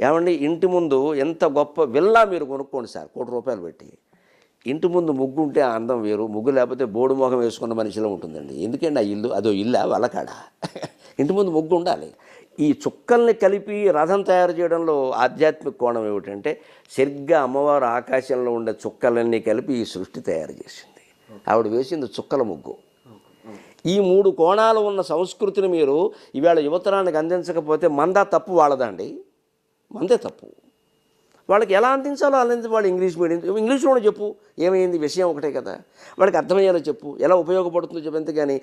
ఏమండి ఇంటి ముందు ఎంత గొప్ప విల్లా మీరు కొనుక్కోండి సార్, ₹1,00,00,000 పెట్టి. ఇంటి ముందు ముగ్గు ఉంటే ఆ అందం వేరు, ముగ్గు లేకపోతే బోడు మొహం వేసుకున్న మనిషిలో ఉంటుందండి. ఎందుకండి ఆ ఇల్లు అదో ఇల్లా వలకాడ? ఇంటి ముందు ముగ్గు ఉండాలి. ఈ చుక్కల్ని కలిపి రథం తయారు చేయడంలో ఆధ్యాత్మిక కోణం ఏమిటంటే, సరిగ్గా అమ్మవారు ఆకాశంలో ఉండే చుక్కలన్నీ కలిపి ఈ సృష్టి తయారు చేసింది. ఆవిడ వేసింది చుక్కల ముగ్గు. ఈ 3 కోణాలు ఉన్న సంస్కృతిని మీరు ఇవాళ యువతరానికి అందించకపోతే మందా తప్పు వాళ్ళదండి, మందే తప్పు. వాళ్ళకి ఎలా అందించాలో అందించి వాళ్ళు ఇంగ్లీష్ మీడియం, ఇంగ్లీష్లోనే చెప్పు, ఏమైంది విషయం ఒకటే కదా, వాళ్ళకి అర్థమయ్యేలా చెప్పు, ఎలా ఉపయోగపడుతుందో చెప్పు. అంతేగాని